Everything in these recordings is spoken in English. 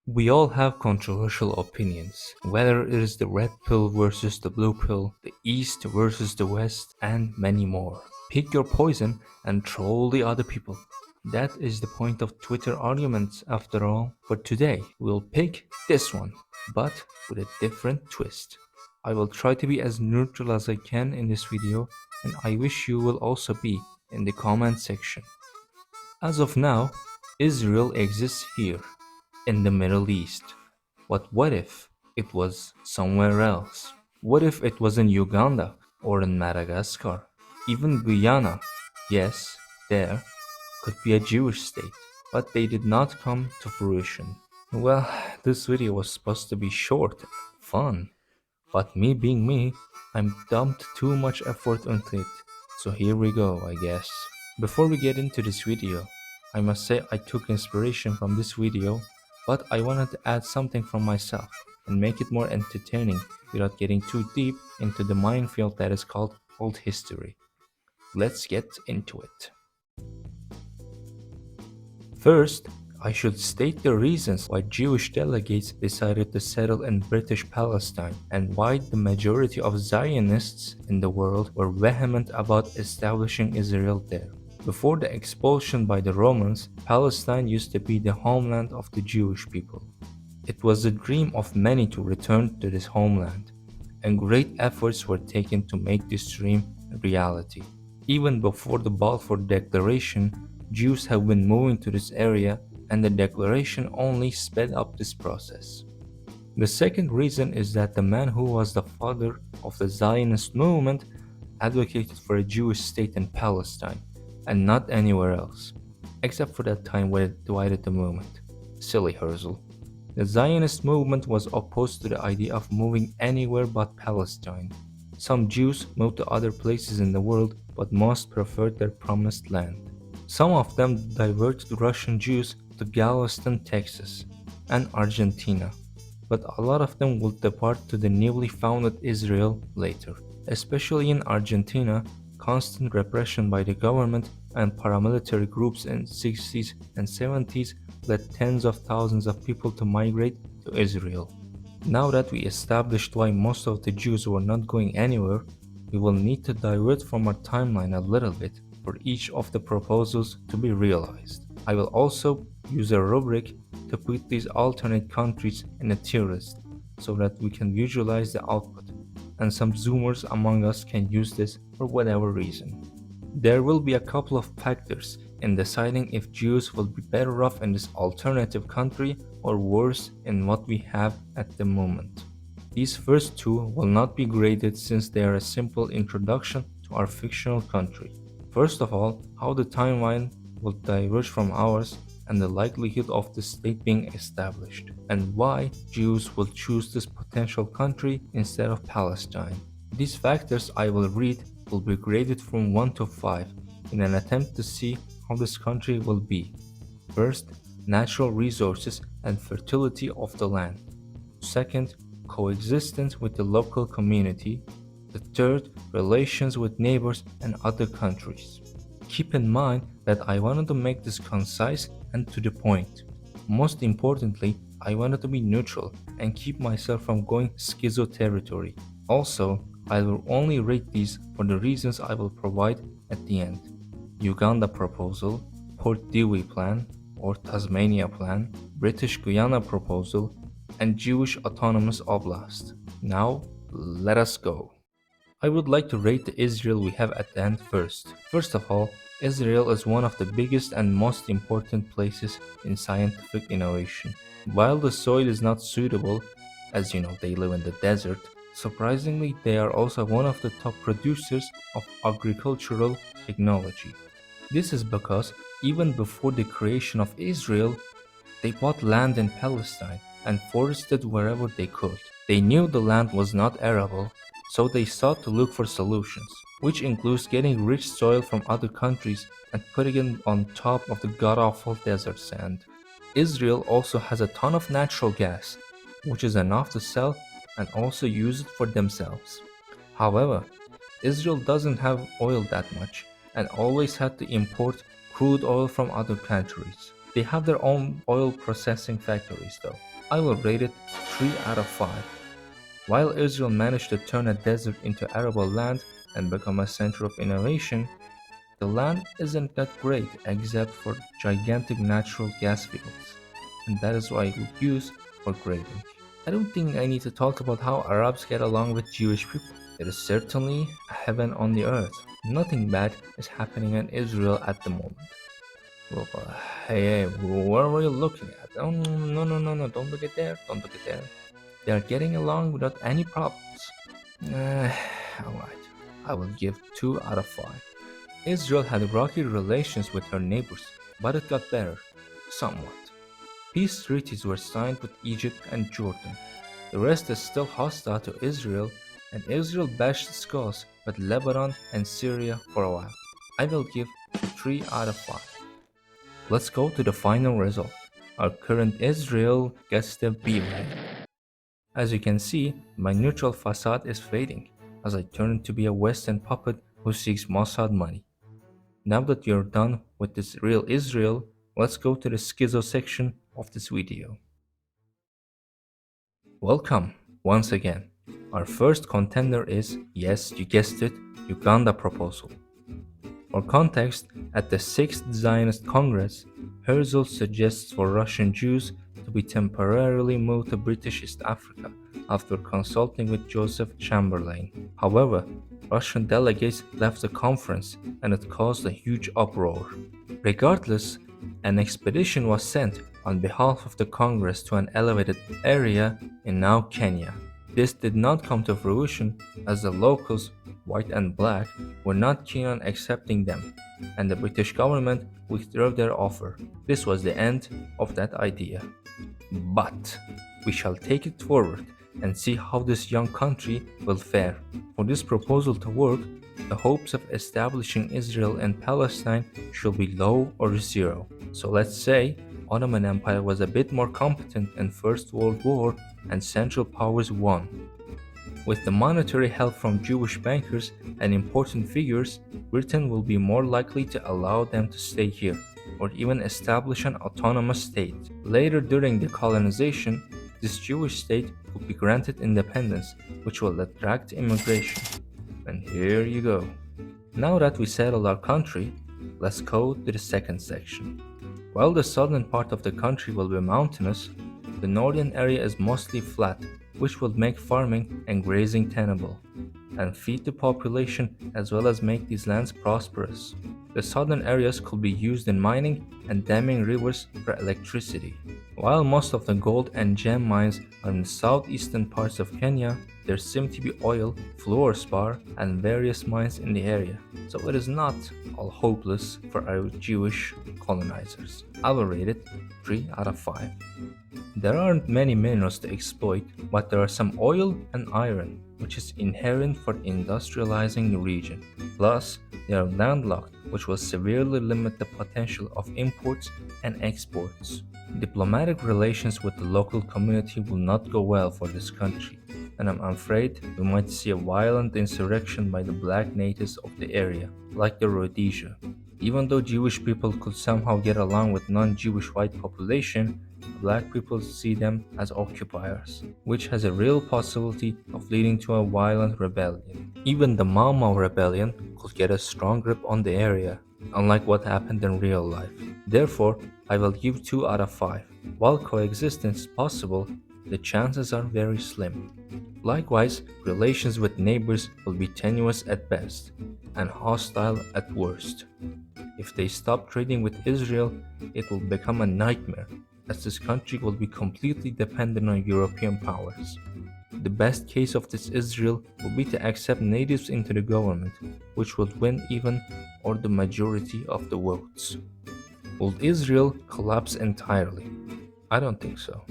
We all have controversial opinions, whether it is the red pill versus the blue pill, the east versus the west, and many more. Pick your poison and troll the other people. That is the point of Twitter arguments after all. For today, we'll pick this one, but with a different twist. I will try to be as neutral as I can in this video, and I wish you will also be in the comment section. As of now, Israel exists here, in the Middle East. But what if it was somewhere else? What if it was in Uganda or in Madagascar? Even Guyana, yes, there could be a Jewish state, but they did not come to fruition. Well, this video was supposed to be short, fun, but me being me, I'm dumped too much effort into it. So here we go, I guess. Before we get into this video, I must say I took inspiration from this video, but I wanted to add something from myself and make it more entertaining without getting too deep into the minefield that is called old history. Let's get into it. First, I should state the reasons why Jewish delegates decided to settle in British Palestine and why the majority of Zionists in the world were vehement about establishing Israel there. Before the expulsion by the Romans, Palestine used to be the homeland of the Jewish people. It was the dream of many to return to this homeland, and great efforts were taken to make this dream a reality. Even before the Balfour Declaration, Jews have been moving to this area, and the declaration only sped up this process. The second reason is that the man who was the father of the Zionist movement advocated for a Jewish state in Palestine, and not anywhere else, except for that time when it divided the movement. Silly Herzl. The Zionist movement was opposed to the idea of moving anywhere but Palestine. Some Jews moved to other places in the world, but most preferred their promised land. Some of them diverted Russian Jews to Galveston, Texas, and Argentina, but a lot of them would depart to the newly founded Israel later. Especially in Argentina, constant repression by the government and paramilitary groups in the 60s and 70s led tens of thousands of people to migrate to Israel. Now that we established why most of the Jews were not going anywhere, we will need to divert from our timeline a little bit for each of the proposals to be realized. I will also use a rubric to put these alternate countries in a tier list so that we can visualize the output, and some zoomers among us can use this for whatever reason. There will be a couple of factors in deciding if Jews will be better off in this alternative country or worse in what we have at the moment. These first two will not be graded since they are a simple introduction to our fictional country. First of all, how the timeline will diverge from ours and the likelihood of the state being established, and why Jews will choose this potential country instead of Palestine. These factors I will read will be graded from 1 to 5 in an attempt to see how this country will be. First, natural resources and fertility of the land. Second, coexistence with the local community. The third, relations with neighbors and other countries. Keep in mind that I wanted to make this concise and to the point. Most importantly, I wanted to be neutral and keep myself from going schizo territory. Also, I will only rate these for the reasons I will provide at the end. Uganda proposal, Port Dewey plan or Tasmania plan, British Guyana proposal, and Jewish Autonomous Oblast. Now, let us go. I would like to rate the Israel we have at the end first. First of all, Israel is one of the biggest and most important places in scientific innovation. While the soil is not suitable, as you know they live in the desert, surprisingly they are also one of the top producers of agricultural technology. This is because even before the creation of Israel, they bought land in Palestine and forested wherever they could. They knew the land was not arable, so they sought to look for solutions, which includes getting rich soil from other countries and putting it on top of the god-awful desert sand. Israel also has a ton of natural gas, which is enough to sell and also use it for themselves. However, Israel doesn't have oil that much and always had to import crude oil from other countries. They have their own oil processing factories though. I will rate it 3 out of 5. While Israel managed to turn a desert into arable land and become a center of innovation, the land isn't that great except for gigantic natural gas fields, and that is why it would use for grading. I don't think I need to talk about how Arabs get along with Jewish people. It is certainly a heaven on the earth. Nothing bad is happening in Israel at the moment. Well, hey, where were you looking at? Oh, no, no, no, no, don't look at there, don't look at there. They are getting along without any problems. Alright, I will give 2 out of 5. Israel had rocky relations with her neighbors, but it got better, somewhat. Peace treaties were signed with Egypt and Jordan. The rest is still hostile to Israel, and Israel bashed skulls with Lebanon and Syria for a while. I will give 3 out of 5. Let's go to the final result. Our current Israel gets the B rank. As you can see, my neutral facade is fading as I turn to be a Western puppet who seeks Mossad money. Now that you're done with this real Israel, let's go to the schizo section of this video. Welcome, once again. Our first contender is, yes, you guessed it, Uganda proposal. For context, at the 6th Zionist Congress, Herzl suggests for Russian Jews to be temporarily moved to British East Africa after consulting with Joseph Chamberlain. However, Russian delegates left the conference and it caused a huge uproar. Regardless, an expedition was sent on behalf of the Congress to an elevated area in now Kenya. This did not come to fruition as the locals, white and black, were not keen on accepting them, and the British government withdrew their offer. This was the end of that idea. But we shall take it forward and see how this young country will fare. For this proposal to work, the hopes of establishing Israel and Palestine should be low or zero. So let's say Ottoman Empire was a bit more competent in First World War and Central Powers won. With the monetary help from Jewish bankers and important figures, Britain will be more likely to allow them to stay here, or even establish an autonomous state. Later during the colonization, this Jewish state will be granted independence, which will attract immigration. And here you go. Now that we settled our country, let's go to the second section. While the southern part of the country will be mountainous, the northern area is mostly flat, which will make farming and grazing tenable, and feed the population as well as make these lands prosperous. The southern areas could be used in mining and damming rivers for electricity. While most of the gold and gem mines are in the southeastern parts of Kenya, there seem to be oil, fluorspar, and various mines in the area, so it is not all hopeless for our Jewish colonizers. I will rate it 3 out of 5. There aren't many minerals to exploit, but there are some oil and iron, which is inherent for industrializing the region. Plus, they are landlocked, which will severely limit the potential of imports and exports. Diplomatic relations with the local community will not go well for this country, and I'm afraid we might see a violent insurrection by the black natives of the area, like the Rhodesia. Even though Jewish people could somehow get along with non-Jewish white population, black people see them as occupiers, which has a real possibility of leading to a violent rebellion. Even the Mau Mau rebellion could get a strong grip on the area, unlike what happened in real life. Therefore, I will give 2 out of 5. While coexistence is possible, the chances are very slim. Likewise, relations with neighbors will be tenuous at best, and hostile at worst. If they stop trading with Israel, it will become a nightmare, as this country will be completely dependent on European powers. The best case of this Israel will be to accept natives into the government, which would win even or the majority of the votes. Will Israel collapse entirely? I don't think so.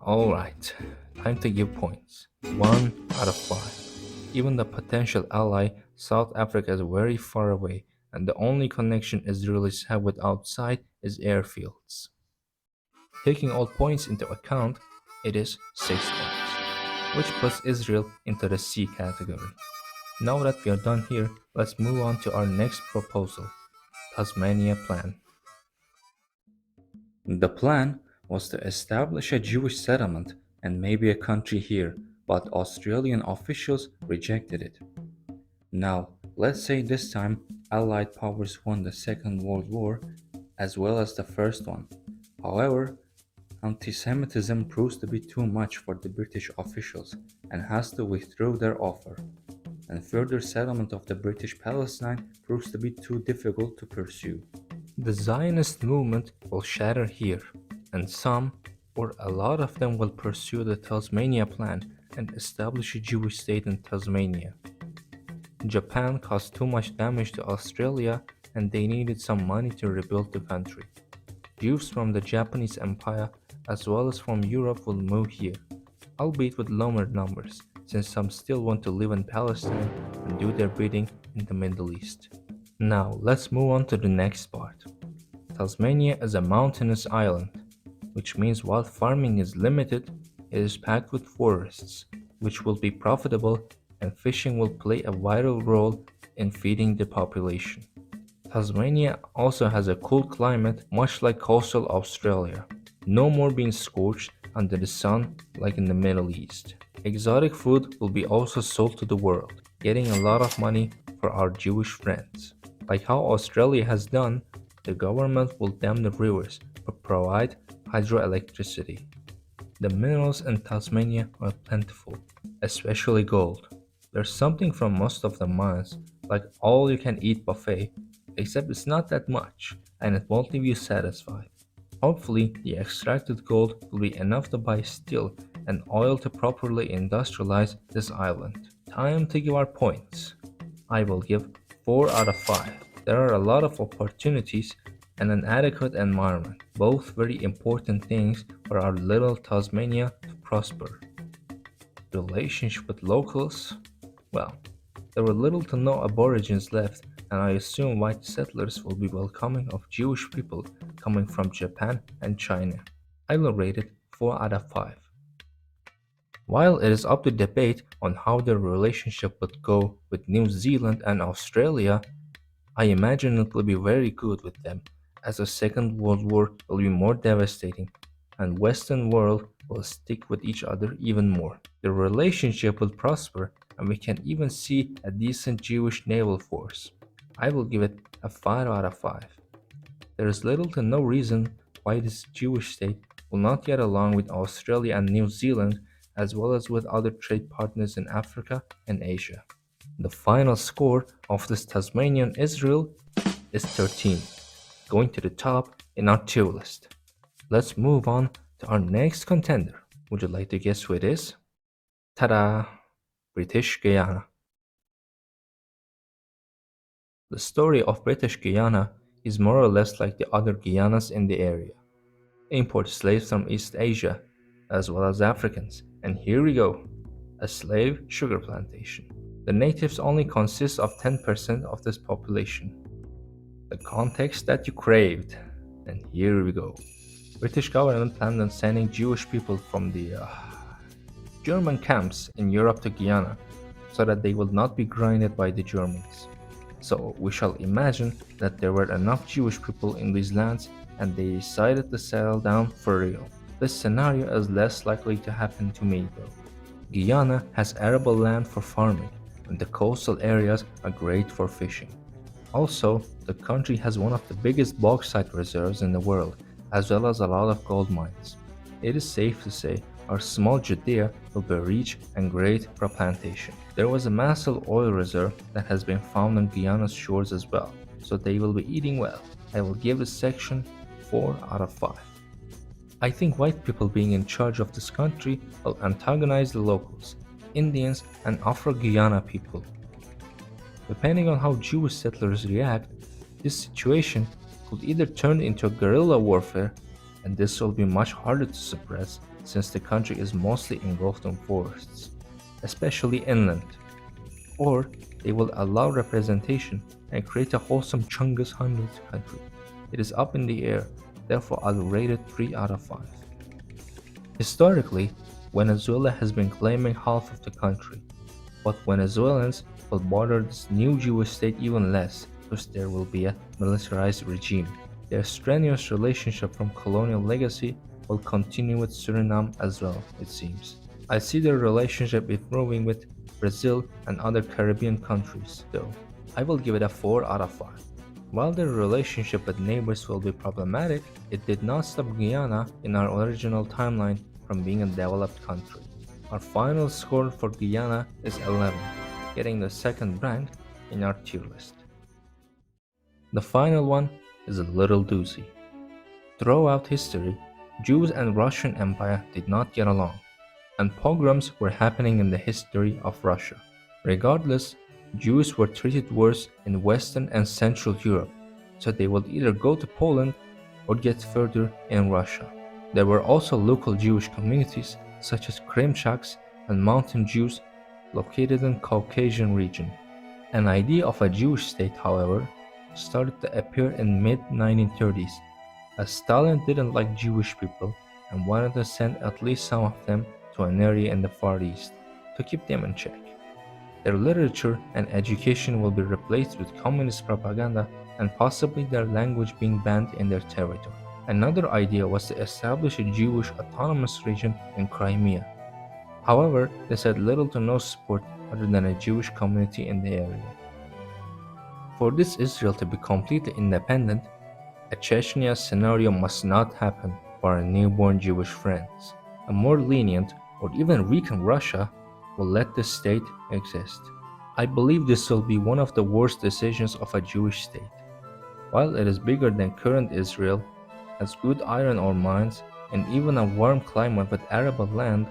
Alright, time to give points. 1 out of 5. Even the potential ally, South Africa, is very far away, and the only connection Israelis have with outside is airfields. Taking all points into account, it is 6 points, which puts Israel into the C category. Now that we are done here, let's move on to our next proposal, Tasmania Plan. The plan was to establish a Jewish settlement and maybe a country here, but Australian officials rejected it. Now, let's say this time Allied powers won the Second World War as well as the First one. However, anti-Semitism proves to be too much for the British officials and has to withdraw their offer, and further settlement of the British Palestine proves to be too difficult to pursue. The Zionist movement will shatter here, and some, or a lot of them, will pursue the Tasmania plan and establish a Jewish state in Tasmania. Japan caused too much damage to Australia and they needed some money to rebuild the country. Jews from the Japanese Empire as well as from Europe will move here, albeit with lower numbers, since some still want to live in Palestine and do their bidding in the Middle East. Now, let's move on to the next part. Tasmania is a mountainous island, which means while farming is limited, it is packed with forests, which will be profitable, and fishing will play a vital role in feeding the population. Tasmania also has a cool climate, much like coastal Australia. No more being scorched under the sun like in the Middle East. Exotic food will be also sold to the world, getting a lot of money for our Jewish friends. Like how Australia has done, the government will dam the rivers but provide hydroelectricity. The minerals in Tasmania are plentiful, especially gold. There's something from most of the mines, like all you can eat buffet, except it's not that much and it won't leave you satisfied. Hopefully, the extracted gold will be enough to buy steel and oil to properly industrialize this island. Time to give our points. I will give 4 out of 5. There are a lot of opportunities and an adequate environment, both very important things for our little Tasmania to prosper. Relationship with locals? Well, there were little to no aborigines left, and I assume white settlers will be welcoming of Jewish people coming from Japan and China. I will rate it 4 out of 5. While it is up to debate on how their relationship would go with New Zealand and Australia, I imagine it will be very good with them, as the Second World War will be more devastating, and Western world will stick with each other even more. The relationship will prosper, and we can even see a decent Jewish naval force. I will give it a 5 out of 5. There is little to no reason why this Jewish state will not get along with Australia and New Zealand, as well as with other trade partners in Africa and Asia. The final score of this Tasmanian Israel is 13, going to the top in our tier list. Let's move on to our next contender. Would you like to guess who it is? Ta-da! British Guyana. The story of British Guyana is more or less like the other Guyanas in the area. Import slaves from East Asia, as well as Africans, and here we go, a slave sugar plantation. The natives only consist of 10% of this population. The context that you craved, and here we go. British government planned on sending Jewish people from the German camps in Europe to Guyana, so that they would not be grinded by the Germans. So we shall imagine that there were enough Jewish people in these lands and they decided to settle down for real. This scenario is less likely to happen to me though. Guyana has arable land for farming and the coastal areas are great for fishing. Also, the country has one of the biggest bauxite reserves in the world, as well as a lot of gold mines. It is safe to say our small Judea will be rich and great for plantation. There was a massive oil reserve that has been found on Guyana's shores as well, so they will be eating well. I will give this section 4 out of 5. I think white people being in charge of this country will antagonize the locals, Indians and Afro-Guyana people. Depending on how Jewish settlers react, this situation could either turn into a guerrilla warfare, and this will be much harder to suppress since the country is mostly engulfed in forests, especially inland, or they will allow representation and create a wholesome Chungus Hundred country. It is up in the air, therefore I will rate it 3 out of 5. Historically, Venezuela has been claiming half of the country, but Venezuelans will border this new Jewish state even less because there will be a militarized regime. Their strenuous relationship from colonial legacy will continue with Suriname as well, it seems. I see their relationship improving with Brazil and other Caribbean countries, though. I will give it a 4 out of 5. While their relationship with neighbors will be problematic, it did not stop Guyana in our original timeline from being a developed country. Our final score for Guyana is 11, getting the second rank in our tier list. The final one is a little doozy. Throughout history, Jews and Russian Empire did not get along, and pogroms were happening in the history of Russia. Regardless, Jews were treated worse in Western and Central Europe, so they would either go to Poland or get further in Russia. There were also local Jewish communities such as Krimchaks and Mountain Jews located in Caucasian region. An idea of a Jewish state, however, started to appear in mid-1930s, as Stalin didn't like Jewish people and wanted to send at least some of them to an area in the Far East to keep them in check. Their literature and education will be replaced with communist propaganda and possibly their language being banned in their territory. Another idea was to establish a Jewish autonomous region in Crimea. However, this had little to no support other than a Jewish community in the area. For this Israel to be completely independent, a Chechnya scenario must not happen for our newborn Jewish friends. A more lenient or even weakened Russia will let the state exist. I believe this will be one of the worst decisions of a Jewish state. While it is bigger than current Israel, has good iron ore mines, and even a warm climate with arable land,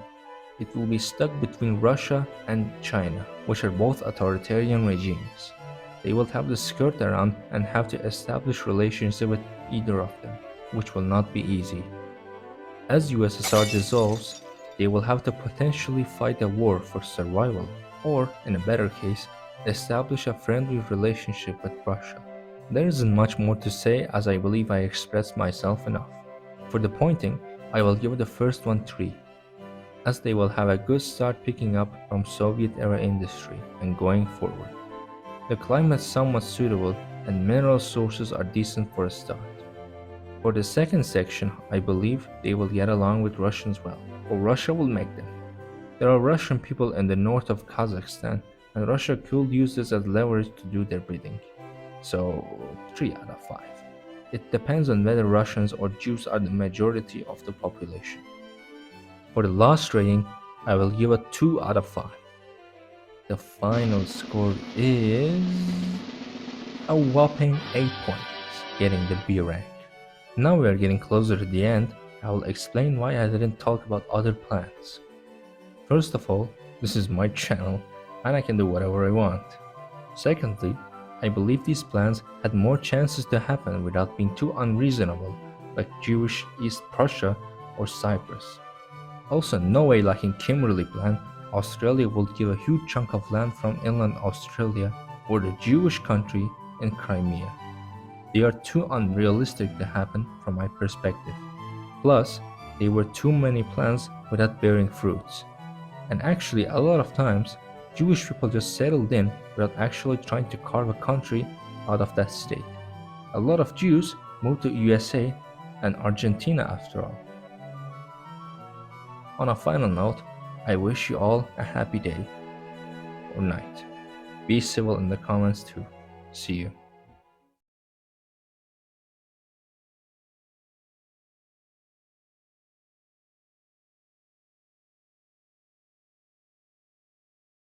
it will be stuck between Russia and China, which are both authoritarian regimes. They will have to skirt around and have to establish relationship with either of them, which will not be easy. As USSR dissolves, they will have to potentially fight a war for survival, or, in a better case, establish a friendly relationship with Russia. There isn't much more to say as I believe I expressed myself enough. For the pointing, I will give the first one 3, as they will have a good start picking up from Soviet-era industry and going forward. The climate is somewhat suitable and mineral sources are decent for a start. For the second section, I believe they will get along with Russians well, or Russia will make them. There are Russian people in the north of Kazakhstan, and Russia could use this as leverage to do their bidding. So, 3 out of 5. It depends on whether Russians or Jews are the majority of the population. For the last rating, I will give it 2 out of 5. The final score is a whopping 8 points, getting the B rank. Now we are getting closer to the end. I will explain why I didn't talk about other plans. First of all, this is my channel and I can do whatever I want. Secondly, I believe these plans had more chances to happen without being too unreasonable, like Jewish East Prussia or Cyprus. Also, no way like in Kimberley plan, Australia would give a huge chunk of land from inland Australia or the Jewish country in Crimea. They are too unrealistic to happen from my perspective. Plus, there were too many plans without bearing fruits. And actually, a lot of times, Jewish people just settled in without actually trying to carve a country out of that state. A lot of Jews moved to USA and Argentina after all. On a final note, I wish you all a happy day or night. Be civil in the comments too. See you.